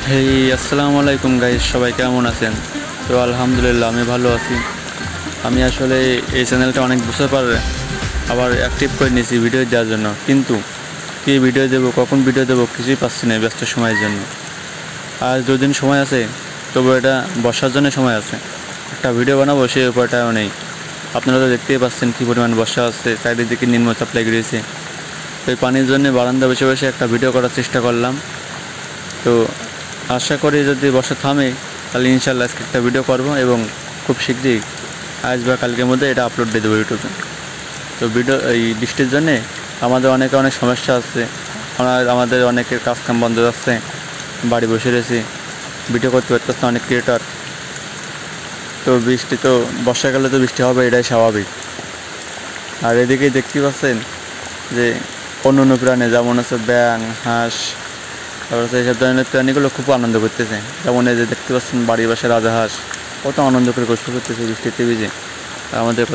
হেই আসসালামু আলাইকুম গাইস, সবাই কেমন আছেন? তো আলহামদুলিল্লাহ আমি ভালো আছি। আমি আসলে এই চ্যানেলটা অনেক বছর পর আবার অ্যাক্টিভ করে নিয়েছি ভিডিও দেওয়ার জন্য, কিন্তু কী ভিডিও দেবো, কখন ভিডিও দেবো কিছুই পাচ্ছি না ব্যস্ত সময়ের জন্য। আর দুদিন সময় আছে, তবু এটা বর্ষার জন্য সময় আছে, একটা ভিডিও বানাবো সেই উপায়টাও নেই। আপনারা তো দেখতেই পাচ্ছেন কী পরিমাণ বর্ষা আসছে, চারিদিকে নিম্নচাপ লেগে রয়েছে। তো এই পানির জন্য বারান্দা বসে বসে একটা ভিডিও করার চেষ্টা করলাম। তো আশা করি যদি বর্ষা থামে তাহলে ইনশাল্লাহ আজকে একটা ভিডিও করব এবং খুব শীঘ্রই আজ বা কালকের মধ্যে এটা আপলোড দিয়ে দেবো ইউটিউবে। তো ভিডিও এই বৃষ্টির জন্যে আমাদের অনেক সমস্যা আছে, আমাদের অনেকের কাজকাম বন্ধ যাচ্ছে, বাড়ি বসে রয়েছি, ভিডিও করতে পারতেছে না অনেক ক্রিয়েটর। তো বৃষ্টি তো বর্ষাকালে তো বৃষ্টি হবে, এটাই স্বাভাবিক। আর এদিকেই দেখতে পাচ্ছেন যে অন্য প্রাণী যেমন আছে ব্যাঙ, হাঁস, তারপর হচ্ছে এইসব ধরনের প্রাণীগুলো খুব আনন্দ করতেছে। যেমন এই যে দেখতে পাচ্ছেন বাড়ির পাশে রাজা হাঁস, কত আনন্দ করে গোসল করতেছে বৃষ্টিতে ভিজে। আমাদের